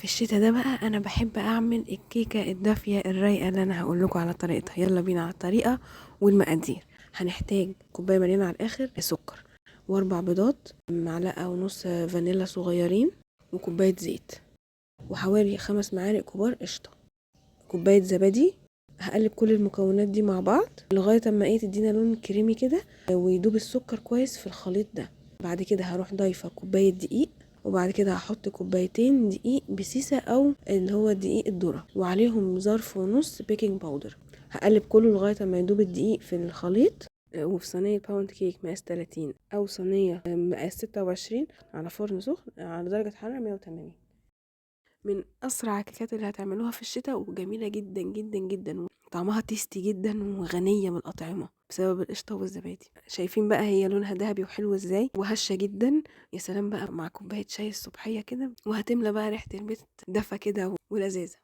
في الشتا ده بقى انا بحب اعمل الكيكه الدافيه الرايقه اللي انا هقول لكم على طريقتها. يلا بينا على الطريقه والمقادير. هنحتاج كوبايه مليانه على الاخر سكر، واربع بيضات، معلقه ونص فانيلا صغيرين، وكوبايه زيت، وحوالي 5 معالق كبار قشطه، كوبايه زبادي. هقلب كل المكونات دي مع بعض لغايه اما تدينا لون كريمي كده ويدوب السكر كويس في الخليط ده. بعد كده هروح ضايفه كوبايه دقيق، وبعد كده هحط كوبايتين دقيق بسيسة او اللي هو دقيق الذرة، وعليهم ظرف ونص بيكنج باودر. هقلب كله لغاية ما يدوب الدقيق في الخليط. وفي صينية باوند كيك مقاس 30 او صينية مقاس 26 على فرن سخن على درجة حرارة 180. من اسرع الكيكات اللي هتعملوها في الشتاء، وجميلة جدا جدا جدا، طعمها تيستي جدا وغنية بالأطعمة بسبب القشطة والزبادي. شايفين بقى هي لونها ذهبي وحلو ازاي وهشة جدا. يا سلام بقى مع كوباية شاي الصبحية كده، وهتملى بقى ريحة البيت دفى كده ولذاذة.